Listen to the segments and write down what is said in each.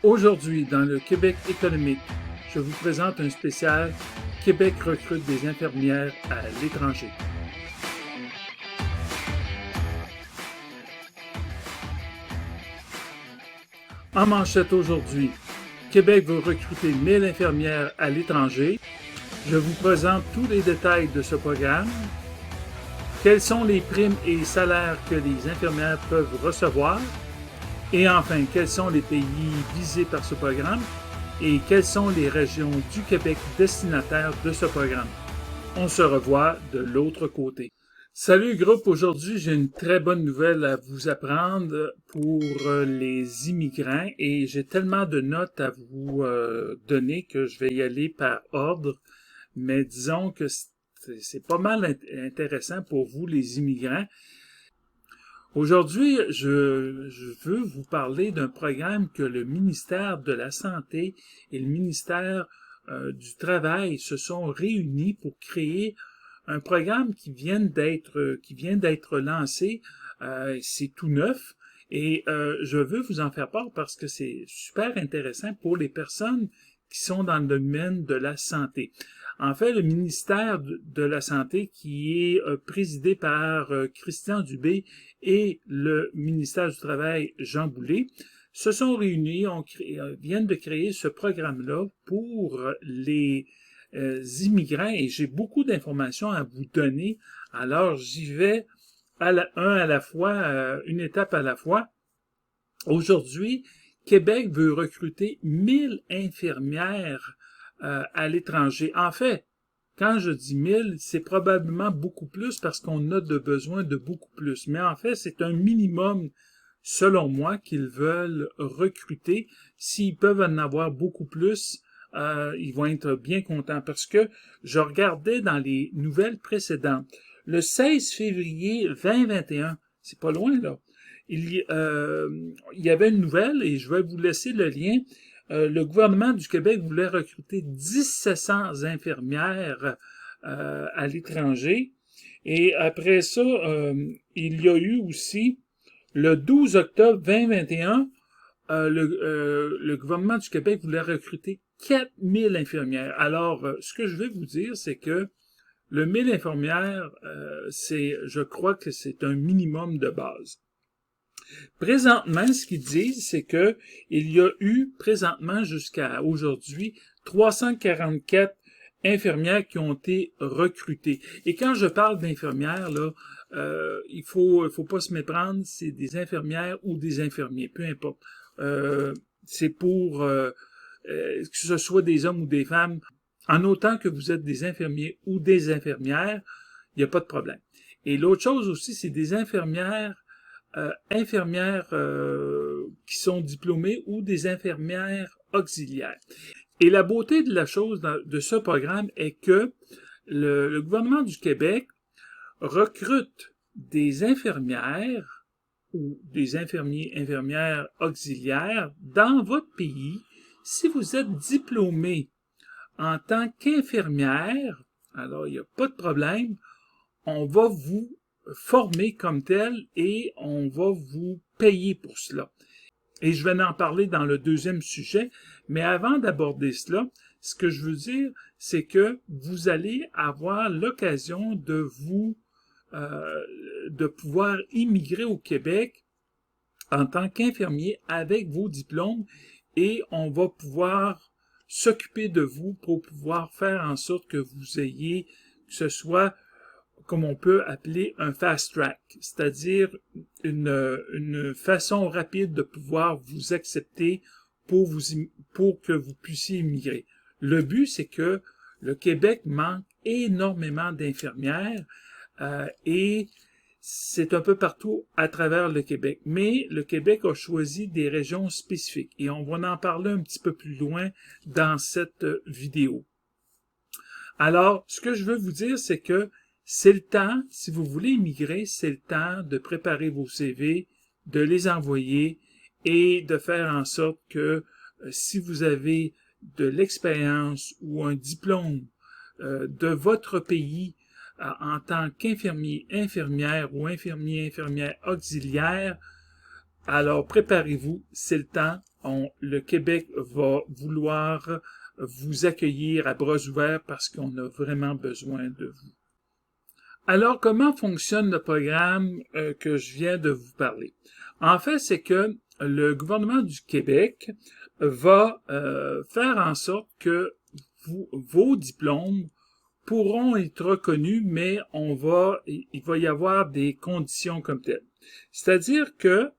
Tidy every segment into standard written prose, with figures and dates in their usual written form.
Aujourd'hui, dans le Québec économique, je vous présente un spécial Québec recrute des infirmières à l'étranger. En manchette aujourd'hui, Québec veut recruter 1000 infirmières à l'étranger. Je vous présente tous les détails de ce programme. Quelles sont les primes et salaires que les infirmières peuvent recevoir? Et enfin, quels sont les pays visés par ce programme et quelles sont les régions du Québec destinataires de ce programme? On se revoit de l'autre côté. Salut groupe, aujourd'hui j'ai une très bonne nouvelle à vous apprendre pour les immigrants et j'ai tellement de notes à vous donner que je vais y aller par ordre, mais disons que c'est pas mal intéressant pour vous les immigrants. Aujourd'hui, je veux vous parler d'un programme que le ministère de la Santé et le ministère du Travail se sont réunis pour créer un programme qui vient d'être lancé. C'est tout neuf et je veux vous en faire part parce que c'est super intéressant pour les personnes qui sont dans le domaine de la santé. En fait, le ministère de la Santé, qui est présidé par Christian Dubé et le ministère du Travail, Jean Boulet, se sont réunis, viennent de créer ce programme-là pour les immigrants et j'ai beaucoup d'informations à vous donner. Alors, j'y vais à la fois, une étape à la fois. Aujourd'hui, Québec veut recruter 1000 infirmières à l'étranger. En fait, quand je dis 1000, c'est probablement beaucoup plus parce qu'on a besoin de beaucoup plus. Mais en fait, c'est un minimum, selon moi, qu'ils veulent recruter. S'ils peuvent en avoir beaucoup plus, ils vont être bien contents parce que je regardais dans les nouvelles précédentes. Le 16 février 2021, c'est pas loin là, il y avait une nouvelle et je vais vous laisser le lien. Le gouvernement du Québec voulait recruter 1700 infirmières à l'étranger. Et après ça, il y a eu aussi, le 12 octobre 2021, le gouvernement du Québec voulait recruter 4000 infirmières. Alors, ce que je vais vous dire, c'est que le 1000 infirmières, je crois que c'est un minimum de base. Présentement, ce qu'ils disent, c'est que il y a eu, présentement, jusqu'à aujourd'hui, 344 infirmières qui ont été recrutées. Et quand je parle d'infirmières, là, il faut pas se méprendre, c'est des infirmières ou des infirmiers, peu importe. C'est pour que ce soit des hommes ou des femmes, en autant que vous êtes des infirmiers ou des infirmières, il n'y a pas de problème. Et l'autre chose aussi, c'est des infirmières qui sont diplômées ou des infirmières auxiliaires. Et la beauté de la chose de ce programme est que le gouvernement du Québec recrute des infirmières ou des infirmières auxiliaires dans votre pays si vous êtes diplômé en tant qu'infirmière. Alors, il n'y a pas de problème. On va vous former comme tel et on va vous payer pour cela. Et je vais en parler dans le deuxième sujet, mais avant d'aborder cela, ce que je veux dire, c'est que vous allez avoir l'occasion de pouvoir immigrer au Québec en tant qu'infirmier avec vos diplômes et on va pouvoir s'occuper de vous pour pouvoir faire en sorte que vous ayez, que ce soit comme on peut appeler un fast track, c'est-à-dire une façon rapide de pouvoir vous accepter pour que vous puissiez immigrer. Le but, c'est que le Québec manque énormément d'infirmières et c'est un peu partout à travers le Québec. Mais le Québec a choisi des régions spécifiques et on va en parler un petit peu plus loin dans cette vidéo. Alors, ce que je veux vous dire, c'est que c'est le temps, si vous voulez immigrer, c'est le temps de préparer vos CV, de les envoyer et de faire en sorte que si vous avez de l'expérience ou un diplôme de votre pays en tant qu'infirmier, infirmière ou infirmier, infirmière auxiliaire, alors préparez-vous, c'est le temps le Québec va vouloir vous accueillir à bras ouverts parce qu'on a vraiment besoin de vous. Alors, comment fonctionne le programme que je viens de vous parler? En fait, c'est que le gouvernement du Québec va faire en sorte que vos diplômes pourront être reconnus, mais il va y avoir des conditions comme telles. C'est-à-dire que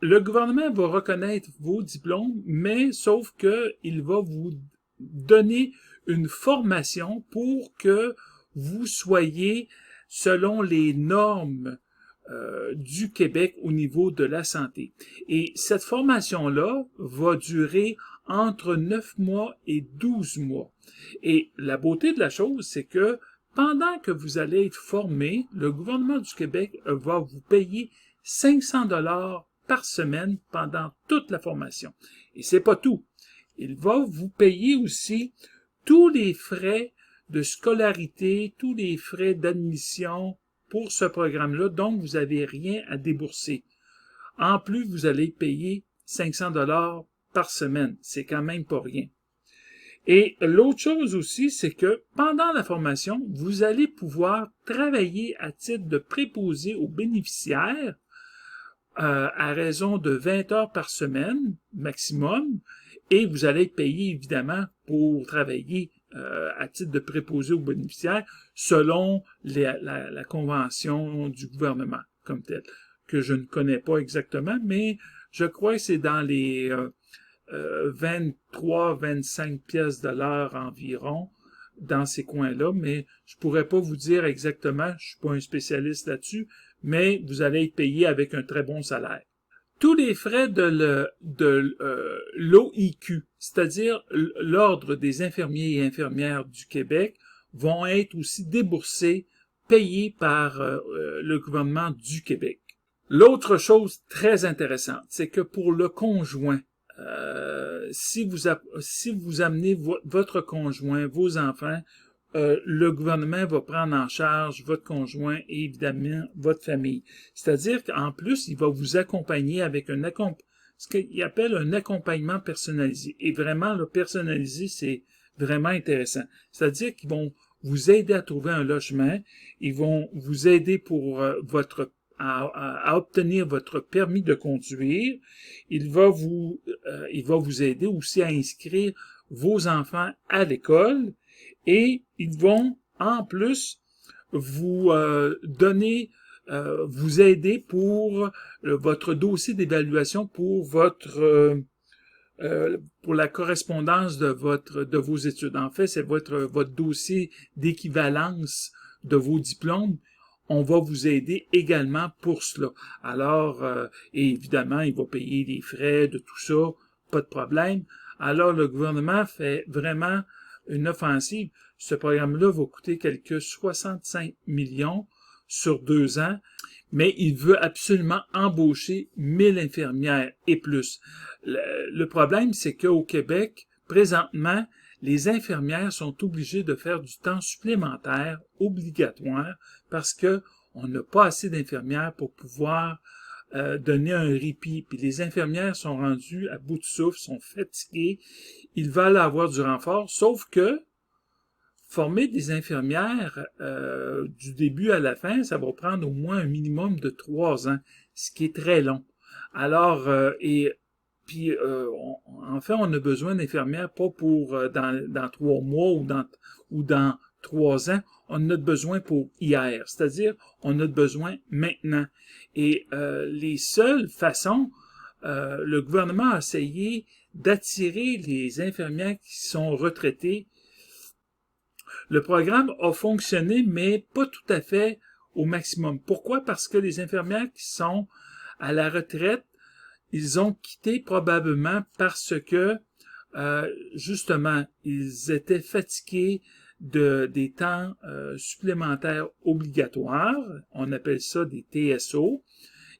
le gouvernement va reconnaître vos diplômes, mais sauf que il va vous donner une formation pour que vous soyez selon les normes du Québec au niveau de la santé. Et cette formation-là va durer entre 9 mois et 12 mois. Et la beauté de la chose, c'est que pendant que vous allez être formé, le gouvernement du Québec va vous payer 500 $ par semaine pendant toute la formation. Et c'est pas tout. Il va vous payer aussi tous les frais de scolarité, tous les frais d'admission pour ce programme-là, donc vous n'avez rien à débourser. En plus, vous allez payer 500 $ par semaine. C'est quand même pas rien. Et l'autre chose aussi, c'est que pendant la formation, vous allez pouvoir travailler à titre de préposé aux bénéficiaires à raison de 20 heures par semaine maximum, et vous allez être payé évidemment pour travailler à titre de préposé aux bénéficiaires selon la convention du gouvernement comme telle, que je ne connais pas exactement, mais je crois que c'est dans les 23-25 pièces de l'heure environ dans ces coins-là, mais je pourrais pas vous dire exactement, je suis pas un spécialiste là-dessus, mais vous allez être payé avec un très bon salaire. Tous les frais de l'OIQ, c'est-à-dire l'Ordre des infirmiers et infirmières du Québec, vont être aussi déboursés, payés par le gouvernement du Québec. L'autre chose très intéressante, c'est que pour le conjoint, si vous amenez votre conjoint, vos enfants, le gouvernement va prendre en charge votre conjoint et évidemment votre famille. C'est-à-dire qu'en plus, il va vous accompagner avec ce qu'il appelle un accompagnement personnalisé. Et vraiment, le personnalisé, c'est vraiment intéressant. C'est-à-dire qu'ils vont vous aider à trouver un logement, ils vont vous aider pour à obtenir votre permis de conduire. Il va vous aider aussi à inscrire vos enfants à l'école et ils vont en plus vous vous aider pour votre dossier d'évaluation pour pour la correspondance de vos études. En fait, c'est votre dossier d'équivalence de vos diplômes. On va vous aider également pour cela. Alors, et évidemment, il va payer les frais de tout ça, pas de problème. Alors, le gouvernement fait vraiment une offensive. Ce programme-là va coûter quelque 65 millions sur 2 ans, mais il veut absolument embaucher 1000 infirmières et plus. Le problème, c'est qu'au Québec, présentement, les infirmières sont obligées de faire du temps supplémentaire obligatoire parce que on n'a pas assez d'infirmières pour pouvoir donner un répit. Puis les infirmières sont rendues à bout de souffle, sont fatiguées, ils veulent avoir du renfort, sauf que former des infirmières du début à la fin, ça va prendre au moins un minimum de 3 ans, ce qui est très long. Alors, en fait, on a besoin d'infirmières pas pour dans 3 mois ou dans 3 ans. On a besoin pour hier, c'est-à-dire on a besoin maintenant. Et les seules façons, le gouvernement a essayé d'attirer les infirmières qui sont retraitées. Le programme a fonctionné, mais pas tout à fait au maximum. Pourquoi? Parce que les infirmières qui sont à la retraite, ils ont quitté probablement parce que, justement, ils étaient fatigués des temps supplémentaires obligatoires. On appelle ça des TSO.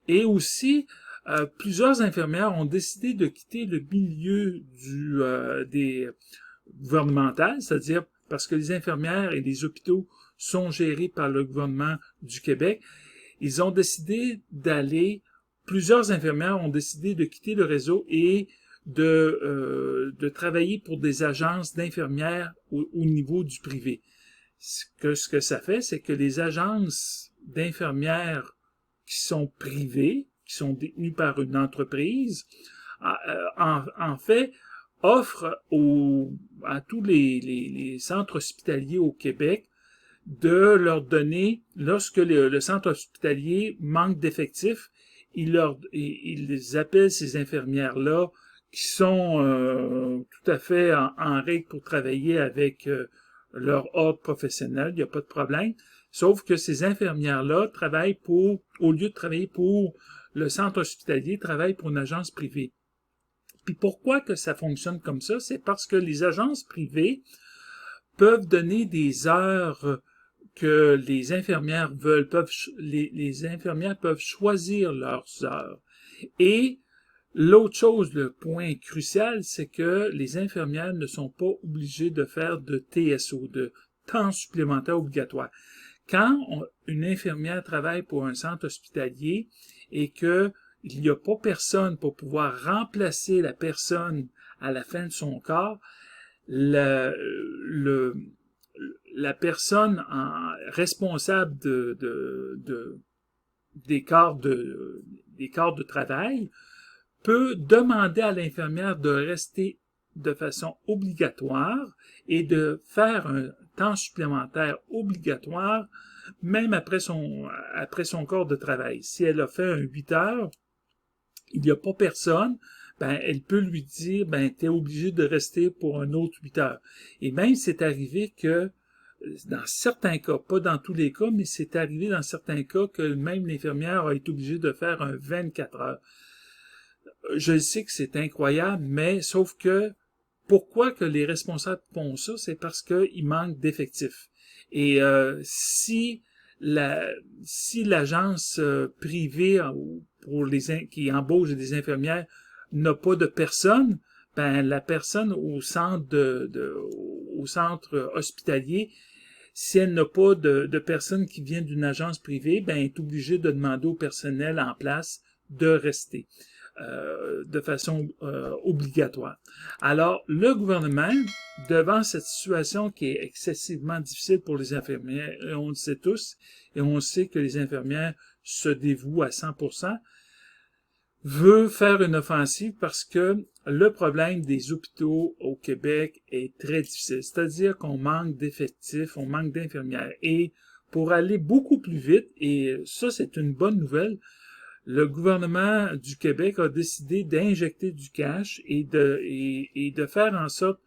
Et aussi, plusieurs infirmières ont décidé de quitter le milieu des gouvernementales, c'est-à-dire parce que les infirmières et les hôpitaux sont gérés par le gouvernement du Québec. Plusieurs infirmières ont décidé de quitter le réseau et de travailler pour des agences d'infirmières au niveau du privé. Ce que ça fait, c'est que les agences d'infirmières qui sont privées, qui sont détenues par une entreprise, en fait, offrent à tous les centres hospitaliers au Québec de leur donner, lorsque le centre hospitalier manque d'effectifs, ils appellent ces infirmières-là qui sont tout à fait en règle pour travailler avec leur ordre professionnel, il n'y a pas de problème. Sauf que ces infirmières-là travaillent au lieu de travailler pour le centre hospitalier, travaillent pour une agence privée. Puis pourquoi que ça fonctionne comme ça? C'est parce que les agences privées peuvent donner des heures que les infirmières veulent, les infirmières peuvent choisir leurs heures. Et l'autre chose, le point crucial, c'est que les infirmières ne sont pas obligées de faire de TSO, de temps supplémentaire obligatoire. Quand une infirmière travaille pour un centre hospitalier et que il n'y a pas personne pour pouvoir remplacer la personne à la fin de son corps, la personne responsable des corps de travail peut demander à l'infirmière de rester de façon obligatoire et de faire un temps supplémentaire obligatoire même après son corps de travail. Si elle a fait un 8 heures, il n'y a pas personne, ben elle peut lui dire, ben t'es obligé de rester pour un autre 8 heures. Et même c'est arrivé que dans certains cas, pas dans tous les cas, mais c'est arrivé dans certains cas que même l'infirmière a été obligée de faire un 24 heures. Je sais que c'est incroyable, mais sauf que pourquoi que les responsables font ça, c'est parce qu'il manque d'effectifs. Et si l'agence privée qui embauche des infirmières n'a pas de personne, ben la personne au centre hospitalier, si elle n'a pas de personne qui vient d'une agence privée, ben elle est obligée de demander au personnel en place de rester de façon obligatoire. Alors, le gouvernement, devant cette situation qui est excessivement difficile pour les infirmières, et on le sait tous, et on sait que les infirmières se dévouent à 100%, veut faire une offensive parce que le problème des hôpitaux au Québec est très difficile. C'est-à-dire qu'on manque d'effectifs, on manque d'infirmières. Et pour aller beaucoup plus vite, et ça c'est une bonne nouvelle, le gouvernement du Québec a décidé d'injecter du cash et de faire en sorte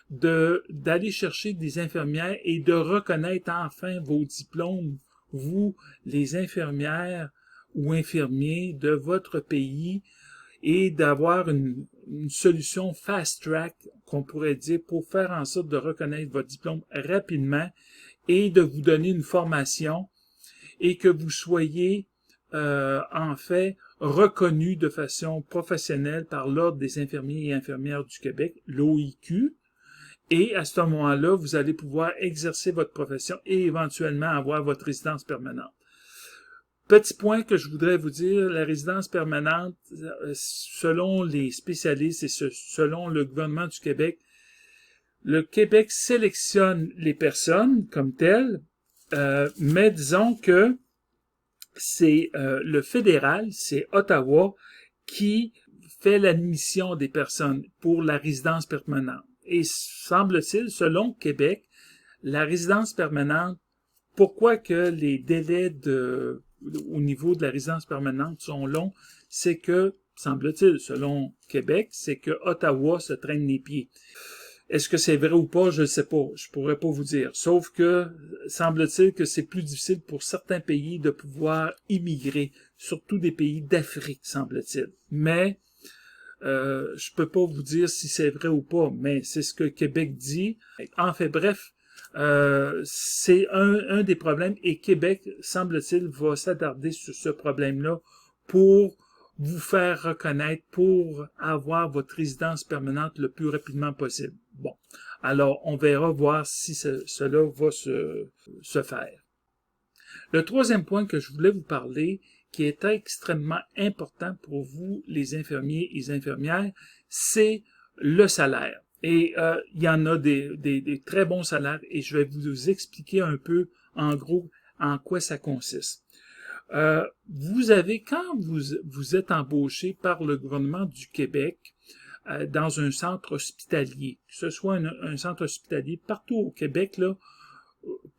d'aller chercher des infirmières et de reconnaître enfin vos diplômes, vous, les infirmières ou infirmiers de votre pays, et d'avoir une solution fast-track, qu'on pourrait dire, pour faire en sorte de reconnaître votre diplôme rapidement et de vous donner une formation et que vous soyez en fait reconnu de façon professionnelle par l'Ordre des infirmiers et infirmières du Québec, l'OIQ, et à ce moment-là, vous allez pouvoir exercer votre profession et éventuellement avoir votre résidence permanente. Petit point que je voudrais vous dire, la résidence permanente, selon les spécialistes et selon le gouvernement du Québec, le Québec sélectionne les personnes comme telles, mais disons que c'est le fédéral, c'est Ottawa, qui fait l'admission des personnes pour la résidence permanente. Et semble-t-il, selon Québec, la résidence permanente, pourquoi que les délais au niveau de la résidence permanente sont longs, c'est que, semble-t-il, selon Québec, c'est que Ottawa se traîne les pieds. Est-ce que c'est vrai ou pas? Je ne sais pas. Je pourrais pas vous dire. Sauf que, semble-t-il que c'est plus difficile pour certains pays de pouvoir immigrer, surtout des pays d'Afrique, semble-t-il. Mais, je peux pas vous dire si c'est vrai ou pas, mais c'est ce que Québec dit. En fait, bref, c'est un des problèmes et Québec, semble-t-il, va s'attarder sur ce problème-là pour vous faire reconnaître, pour avoir votre résidence permanente le plus rapidement possible. Bon, alors on verra voir si cela va se faire. Le troisième point que je voulais vous parler, qui est extrêmement important pour vous, les infirmiers et les infirmières, c'est le salaire. Et il y en a des très bons salaires et je vais vous expliquer un peu, en gros, en quoi ça consiste. Vous avez, quand vous êtes embauché par le gouvernement du Québec dans un centre hospitalier, que ce soit un centre hospitalier partout au Québec, là,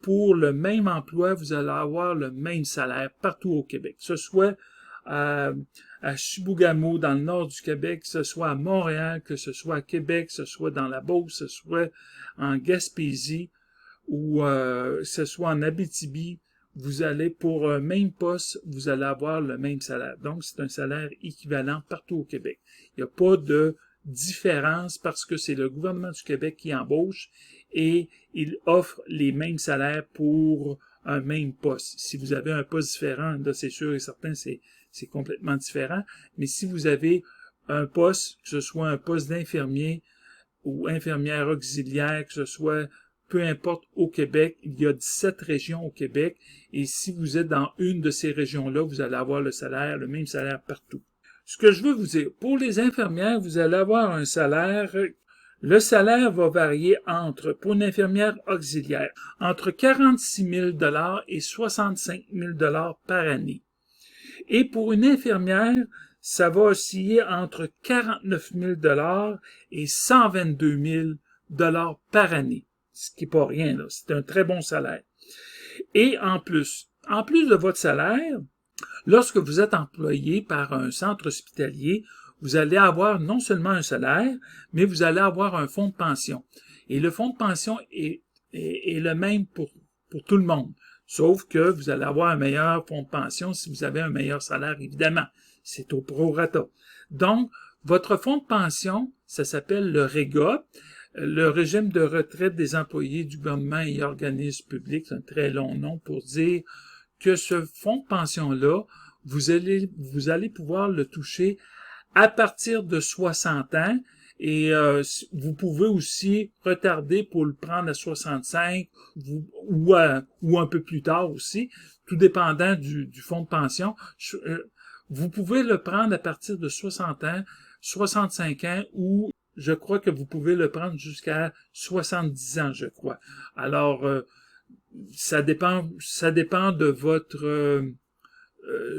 pour le même emploi, vous allez avoir le même salaire partout au Québec, que ce soit à Chibougamau, dans le nord du Québec, que ce soit à Montréal, que ce soit à Québec, que ce soit dans la Beauce, que ce soit en Gaspésie ou que ce soit en Abitibi, vous allez, pour un même poste, vous allez avoir le même salaire. Donc, c'est un salaire équivalent partout au Québec. Il n'y a pas de différence parce que c'est le gouvernement du Québec qui embauche et il offre les mêmes salaires pour un même poste. Si vous avez un poste différent, là, c'est sûr et certain, c'est complètement différent. Mais si vous avez un poste, que ce soit un poste d'infirmier ou infirmière auxiliaire, que ce soit peu importe au Québec, il y a 17 régions au Québec, et si vous êtes dans une de ces régions-là, vous allez avoir le même salaire partout. Ce que je veux vous dire, pour les infirmières, vous allez avoir un salaire, le salaire va varier pour une infirmière auxiliaire, entre 46 000 $ et 65 000 $ par année. Et pour une infirmière, ça va osciller entre 49 000 $ et 122 000 $ par année. Ce qui n'est pas rien, là. C'est un très bon salaire. Et en plus de votre salaire, lorsque vous êtes employé par un centre hospitalier, vous allez avoir non seulement un salaire, mais vous allez avoir un fonds de pension. Et le fonds de pension est le même pour tout le monde. Sauf que vous allez avoir un meilleur fonds de pension si vous avez un meilleur salaire, évidemment. C'est au prorata. Donc, votre fonds de pension, ça s'appelle le REGA, le régime de retraite des employés du gouvernement et organismes publics. C'est un très long nom pour dire que ce fonds de pension-là, vous allez pouvoir le toucher à partir de 60 ans et vous pouvez aussi retarder pour le prendre à 65 ou un peu plus tard aussi, tout dépendant du fonds de pension. Vous pouvez le prendre à partir de 60 ans, 65 ans ou je crois que vous pouvez le prendre jusqu'à 70 ans, je crois. Alors, ça dépend de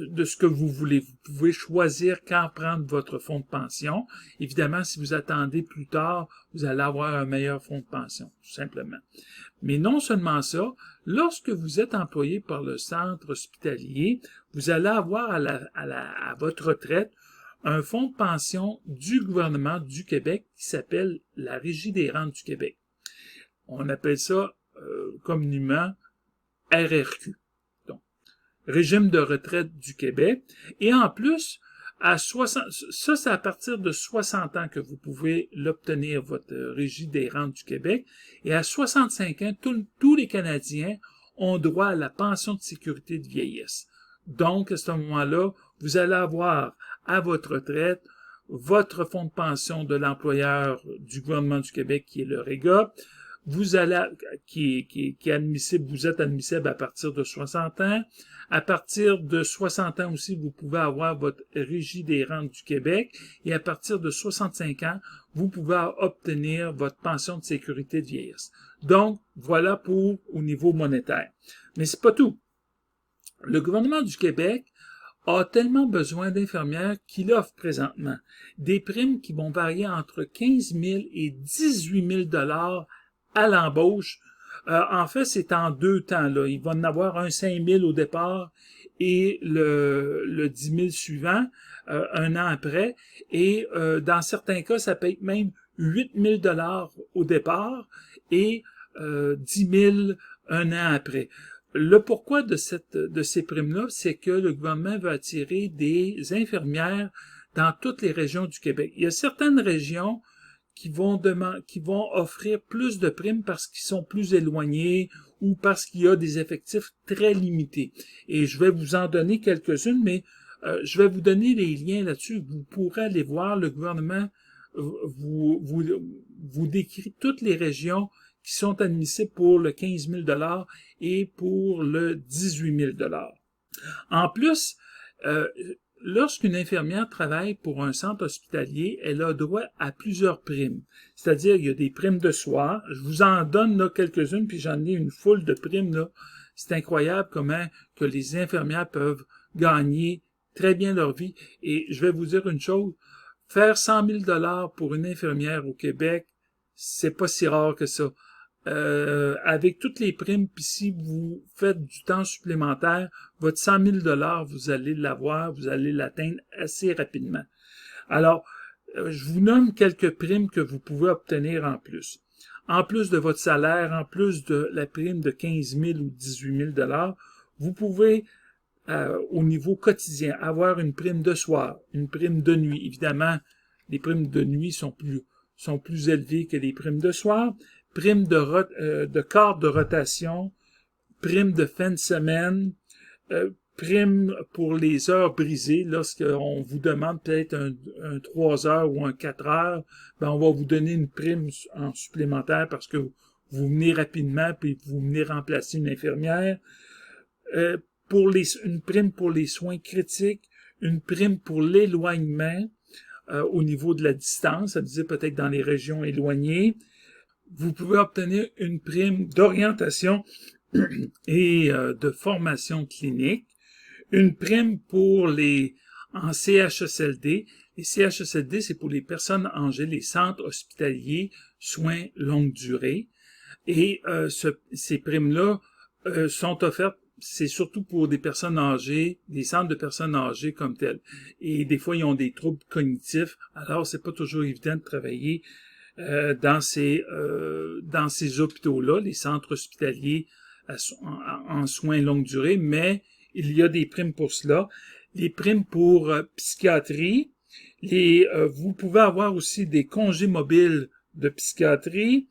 de ce que vous voulez. Vous pouvez choisir quand prendre votre fonds de pension. Évidemment, si vous attendez plus tard, vous allez avoir un meilleur fonds de pension, tout simplement. Mais non seulement ça, lorsque vous êtes employé par le centre hospitalier, vous allez avoir à votre retraite un fonds de pension du gouvernement du Québec qui s'appelle la Régie des rentes du Québec. On appelle ça communément RRQ. Donc, Régime de retraite du Québec. Et en plus, c'est à partir de 60 ans que vous pouvez l'obtenir, votre Régie des rentes du Québec. Et à 65 ans, tous les Canadiens ont droit à la pension de sécurité de vieillesse. Donc, à ce moment-là, vous allez avoir à votre retraite votre fonds de pension de l'employeur du gouvernement du Québec, qui est le REGA, qui est admissible, vous êtes admissible à partir de 60 ans. À partir de 60 ans aussi, vous pouvez avoir votre Régie des rentes du Québec. Et à partir de 65 ans, vous pouvez obtenir votre pension de sécurité de vieillesse. Donc, voilà pour au niveau monétaire. Mais c'est pas tout. Le gouvernement du Québec a tellement besoin d'infirmières qu'il offre présentement des primes qui vont varier entre 15 000 et 18 000 $ à l'embauche. En fait, c'est en deux temps, là. Il va en avoir un 5 000 au départ et le 10 000 suivant, un an après. Et dans certains cas, ça peut être même 8 000 $ au départ et 10 000 un an après. Le pourquoi de ces primes-là, c'est que le gouvernement veut attirer des infirmières dans toutes les régions du Québec. Il y a certaines régions qui vont offrir plus de primes parce qu'ils sont plus éloignés ou parce qu'il y a des effectifs très limités. Et je vais vous en donner quelques-unes, mais je vais vous donner les liens là-dessus. Vous pourrez aller voir, le gouvernement vous décrit toutes les régions qui sont admissibles pour le 15 000 $ et pour le 18 000 $. En plus, Euh, Lorsqu'une infirmière travaille pour un centre hospitalier, elle a droit à plusieurs primes. C'est-à-dire, il y a des primes de soir. Je vous en donne là quelques-unes, puis j'en ai une foule de primes là. C'est incroyable comment que les infirmières peuvent gagner très bien leur vie. Et je vais vous dire une chose, faire 100 000 $ pour une infirmière au Québec, c'est pas si rare que ça. Avec toutes les primes, puis si vous faites du temps supplémentaire, votre 100 000 $, vous allez l'avoir, vous allez l'atteindre assez rapidement. Alors, je vous nomme quelques primes que vous pouvez obtenir en plus. En plus de votre salaire, en plus de la prime de 15 000 ou 18 000 $, vous pouvez, au niveau quotidien, avoir une prime de soir, une prime de nuit. Évidemment, les primes de nuit sont plus élevées que les primes de soir. Prime de quart de rotation, prime de fin de semaine, prime pour les heures brisées. Lorsqu'on vous demande peut-être un 3 heures ou un 4 heures, ben on va vous donner une prime en supplémentaire parce que vous venez rapidement puis vous venez remplacer une infirmière. Une prime pour les soins critiques, une prime pour l'éloignement au niveau de la distance, ça veut dire peut-être dans les régions éloignées. Vous pouvez obtenir une prime d'orientation et de formation clinique, une prime pour en CHSLD. Les CHSLD, c'est pour les personnes âgées, les centres hospitaliers, soins longue durée. Et ces primes-là sont offertes, c'est surtout pour des personnes âgées, des centres de personnes âgées comme telles. Et des fois, ils ont des troubles cognitifs, alors c'est pas toujours évident de travailler dans ces hôpitaux-là, les centres hospitaliers en soins longue durée, mais il y a des primes pour cela. Les primes pour psychiatrie, vous pouvez avoir aussi des congés mobiles de psychiatrie.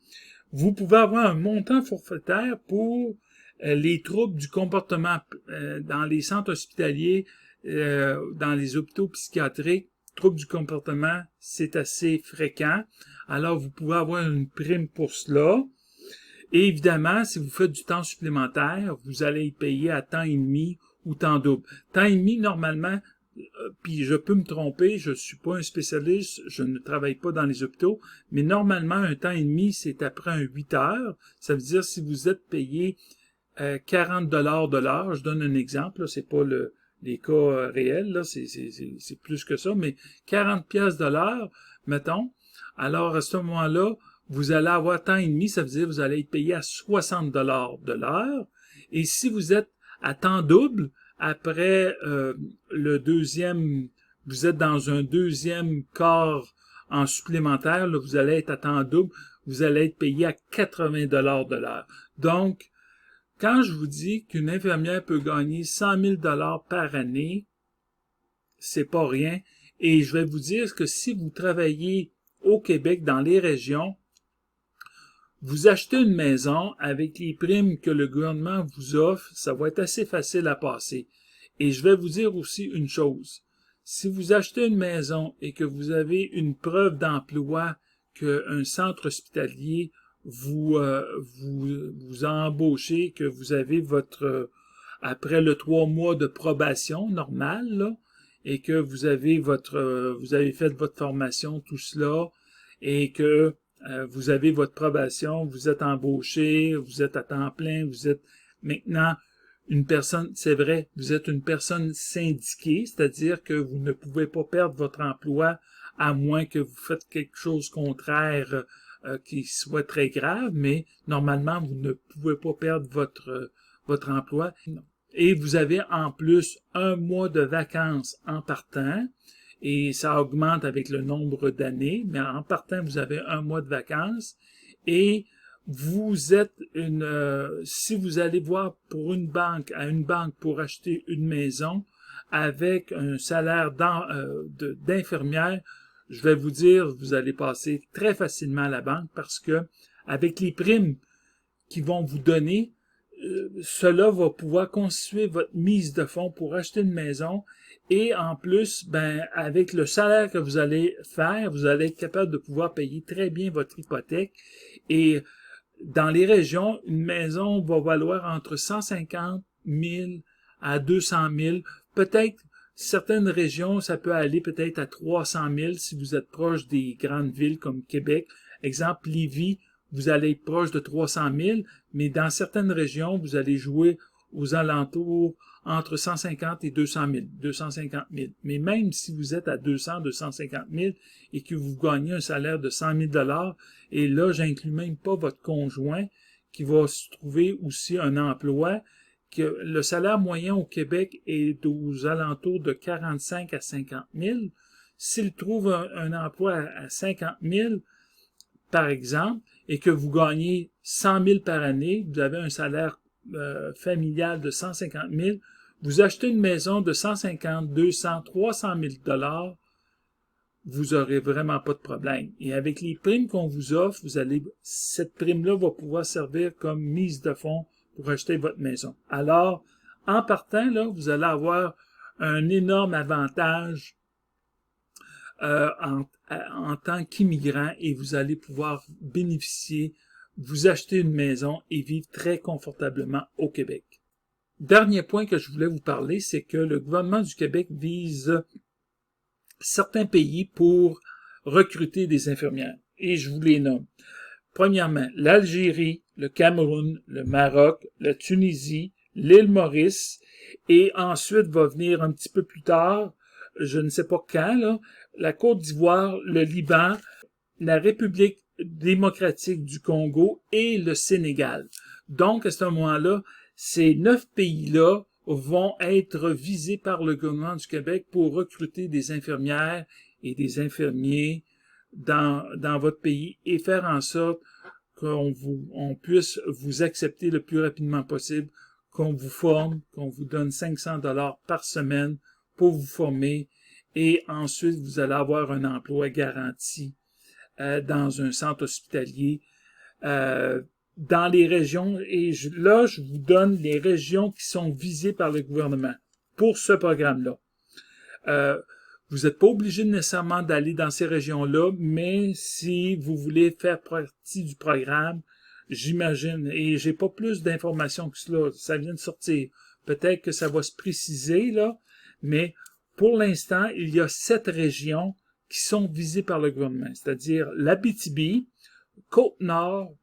Vous pouvez avoir un montant forfaitaire pour les troubles du comportement dans les centres hospitaliers, dans les hôpitaux psychiatriques. Troubles du comportement, c'est assez fréquent. Alors, vous pouvez avoir une prime pour cela. Et évidemment, si vous faites du temps supplémentaire, vous allez y payer à temps et demi ou temps double. Temps et demi, normalement, puis je peux me tromper, je suis pas un spécialiste, je ne travaille pas dans les hôpitaux, mais normalement, un temps et demi, c'est après un 8 heures. Ça veut dire si vous êtes payé 40 $ de l'heure, je donne un exemple, là, c'est pas les cas réels, là, c'est plus que ça, mais 40 pièces de l'heure, mettons. Alors, à ce moment-là, vous allez avoir temps et demi, ça veut dire que vous allez être payé à 60 $ de l'heure. Et si vous êtes à temps double, après vous êtes dans un deuxième quart en supplémentaire, là, vous allez être à temps double, vous allez être payé à 80 $ de l'heure. Donc, quand je vous dis qu'une infirmière peut gagner 100 000 $ par année, c'est pas rien. Et je vais vous dire que si vous travaillez au Québec, dans les régions, vous achetez une maison avec les primes que le gouvernement vous offre, ça va être assez facile à passer. Et je vais vous dire aussi une chose. Si vous achetez une maison et que vous avez une preuve d'emploi qu'un centre hospitalier vous a embauché, que vous avez après le 3 mois de probation normale, là, et que vous avez fait votre formation, tout cela, et que vous avez votre probation, vous êtes embauché, vous êtes à temps plein, vous êtes maintenant une personne, c'est vrai, vous êtes une personne syndiquée, c'est-à-dire que vous ne pouvez pas perdre votre emploi à moins que vous faites quelque chose contraire qui soit très grave, mais normalement, vous ne pouvez pas perdre votre emploi. Et vous avez en plus un mois de vacances en partant, et ça augmente avec le nombre d'années, mais en partant, vous avez un mois de vacances, et vous êtes si vous allez voir à une banque pour acheter une maison avec un salaire d'infirmière, je vais vous dire, vous allez passer très facilement à la banque parce que avec les primes qu'ils vont vous donner, cela va pouvoir constituer votre mise de fonds pour acheter une maison et en plus, avec le salaire que vous allez faire, vous allez être capable de pouvoir payer très bien votre hypothèque et dans les régions, une maison va valoir entre 150 000 à 200 000, peut-être Certaines régions, ça peut aller peut-être à 300 000 si vous êtes proche des grandes villes comme Québec. Exemple, Lévis, vous allez être proche de 300 000, mais dans certaines régions, vous allez jouer aux alentours entre 150 et 200 000, 250 000. Mais même si vous êtes à 200, 250 000 et que vous gagnez un salaire de 100 000 $, et là, j'inclus même pas votre conjoint qui va se trouver aussi un emploi, que le salaire moyen au Québec est aux alentours de 45 à 50 000. S'il trouve un emploi à 50 000, par exemple, et que vous gagnez 100 000 par année, vous avez un salaire familial de 150 000, vous achetez une maison de 150, 200, 300 000 $, vous aurez vraiment pas de problème. Et avec les primes qu'on vous offre, cette prime-là va pouvoir servir comme mise de fonds pour acheter votre maison. Alors, en partant, là, vous allez avoir un énorme avantage en tant qu'immigrant et vous allez pouvoir bénéficier, vous acheter une maison et vivre très confortablement au Québec. Dernier point que je voulais vous parler, c'est que le gouvernement du Québec vise certains pays pour recruter des infirmières. Et je vous les nomme. Premièrement, l'Algérie, le Cameroun, le Maroc, la Tunisie, l'île Maurice, et ensuite va venir un petit peu plus tard, je ne sais pas quand, là, la Côte d'Ivoire, le Liban, la République démocratique du Congo et le Sénégal. Donc, à ce moment-là, ces 9 pays-là vont être visés par le gouvernement du Québec pour recruter des infirmières et des infirmiers dans votre pays et faire en sorte qu'on puisse vous accepter le plus rapidement possible, qu'on vous forme, qu'on vous donne 500 $ par semaine pour vous former et ensuite vous allez avoir un emploi garanti dans un centre hospitalier dans les régions, et là, je vous donne les régions qui sont visées par le gouvernement pour ce programme-là. Vous n'êtes pas obligé nécessairement d'aller dans ces régions-là, mais si vous voulez faire partie du programme, j'imagine, et j'ai pas plus d'informations que cela, ça vient de sortir. Peut-être que ça va se préciser, là, mais pour l'instant, il y a 7 régions qui sont visées par le gouvernement, c'est-à-dire l'Abitibi, Côte-Nord,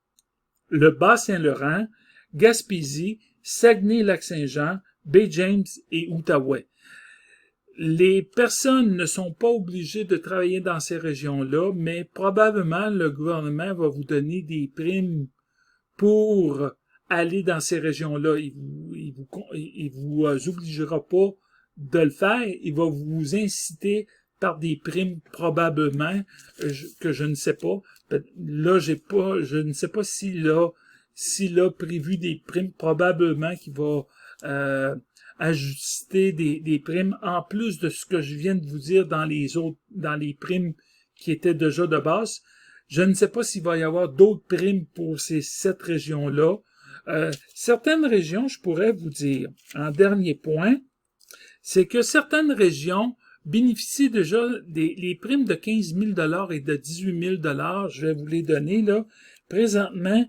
le Bas-Saint-Laurent, Gaspésie, Saguenay-Lac-Saint-Jean, Baie-James et Outaouais. Les personnes ne sont pas obligées de travailler dans ces régions-là, mais probablement le gouvernement va vous donner des primes pour aller dans ces régions-là. Il vous obligera pas de le faire. Il va vous inciter par des primes probablement que je ne sais pas. Là, je ne sais pas s'il a prévu des primes, probablement qu'il va ajuster des primes en plus de ce que je viens de vous dire dans les primes qui étaient déjà de base. Je ne sais pas s'il va y avoir d'autres primes pour ces 7 régions-là. Certaines régions, je pourrais vous dire, en dernier point, c'est que certaines régions bénéficient déjà les primes de 15 000 $ et de 18 000 $. Je vais vous les donner, là. Présentement,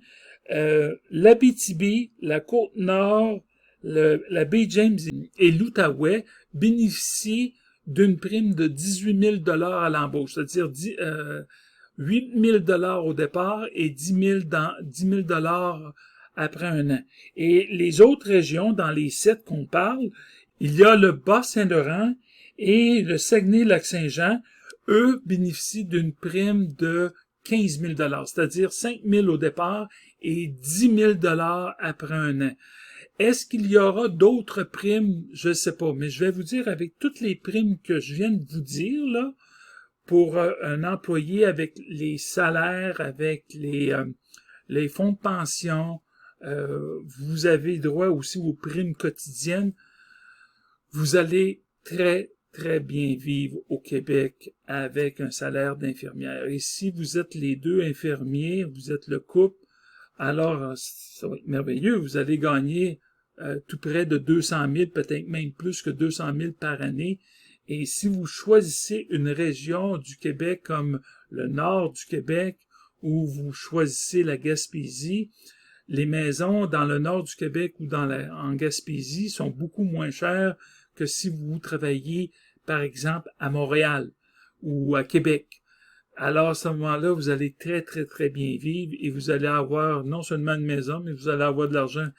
l'Abitibi, la Côte-Nord, la Baie-James et l'Outaouais bénéficient d'une prime de 18 000 $ à l'embauche, c'est-à-dire 8 000 $ au départ et 10 000 $ après un an. Et les autres régions, dans les 7 qu'on parle, il y a le Bas-Saint-Laurent et le Saguenay-Lac-Saint-Jean, eux bénéficient d'une prime de 15 000 $, c'est-à-dire 5 000 au départ et 10 000 $ après un an. Est-ce qu'il y aura d'autres primes? Je ne sais pas, mais je vais vous dire, avec toutes les primes que je viens de vous dire, là, pour un employé avec les salaires, avec les fonds de pension, vous avez droit aussi aux primes quotidiennes. Vous allez très, très bien vivre au Québec avec un salaire d'infirmière. Et si vous êtes les deux infirmiers, vous êtes le couple, alors ça va être merveilleux. Vous allez gagner tout près de 200 000, peut-être même plus que 200 000 par année. Et si vous choisissez une région du Québec comme le nord du Québec, ou vous choisissez la Gaspésie, les maisons dans le nord du Québec ou en Gaspésie sont beaucoup moins chères que si vous travaillez, par exemple, à Montréal ou à Québec. Alors, à ce moment-là, vous allez très, très, très bien vivre et vous allez avoir non seulement une maison, mais vous allez avoir de l'argent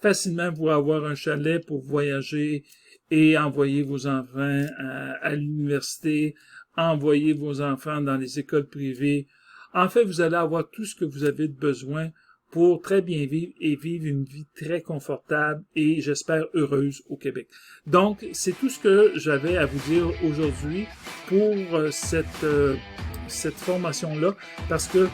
facilement pour avoir un chalet pour voyager et envoyer vos enfants à l'université, envoyer vos enfants dans les écoles privées. En fait, vous allez avoir tout ce que vous avez de besoin pour très bien vivre et vivre une vie très confortable et, j'espère, heureuse au Québec. Donc, c'est tout ce que j'avais à vous dire aujourd'hui pour cette formation-là, parce que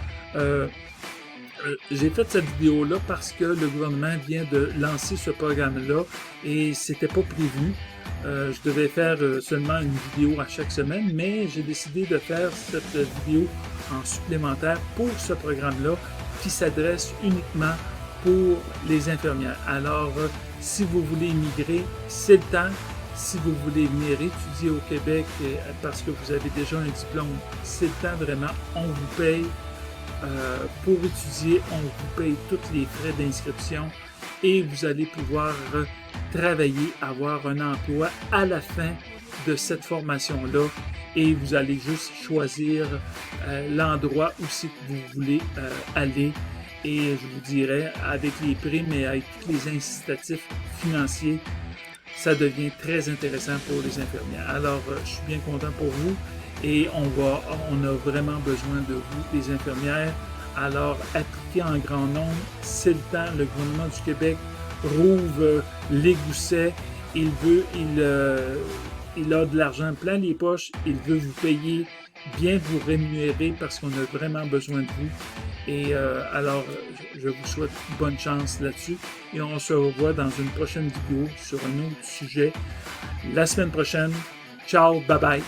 j'ai fait cette vidéo-là parce que le gouvernement vient de lancer ce programme-là et c'était pas prévu. Je devais faire seulement une vidéo à chaque semaine, mais j'ai décidé de faire cette vidéo en supplémentaire pour ce programme-là qui s'adresse uniquement pour les infirmières. Alors, si vous voulez immigrer, c'est le temps. Si vous voulez venir étudier au Québec parce que vous avez déjà un diplôme, c'est le temps vraiment. On vous paye pour étudier, on vous paye tous les frais d'inscription et vous allez pouvoir travailler, avoir un emploi à la fin de cette formation-là et vous allez juste choisir l'endroit où c'est que vous voulez aller. Et je vous dirais, avec les primes et avec tous les incitatifs financiers, ça devient très intéressant pour les infirmières. Alors, je suis bien content pour vous et on a vraiment besoin de vous, les infirmières. Alors, appliquez en grand nombre, c'est le temps. Le gouvernement du Québec rouvre les goussets. Il a de l'argent plein les poches. Il veut vous payer, bien vous rémunérer parce qu'on a vraiment besoin de vous. Et alors, je vous souhaite bonne chance là-dessus. Et on se revoit dans une prochaine vidéo sur un autre sujet la semaine prochaine. Ciao, bye bye.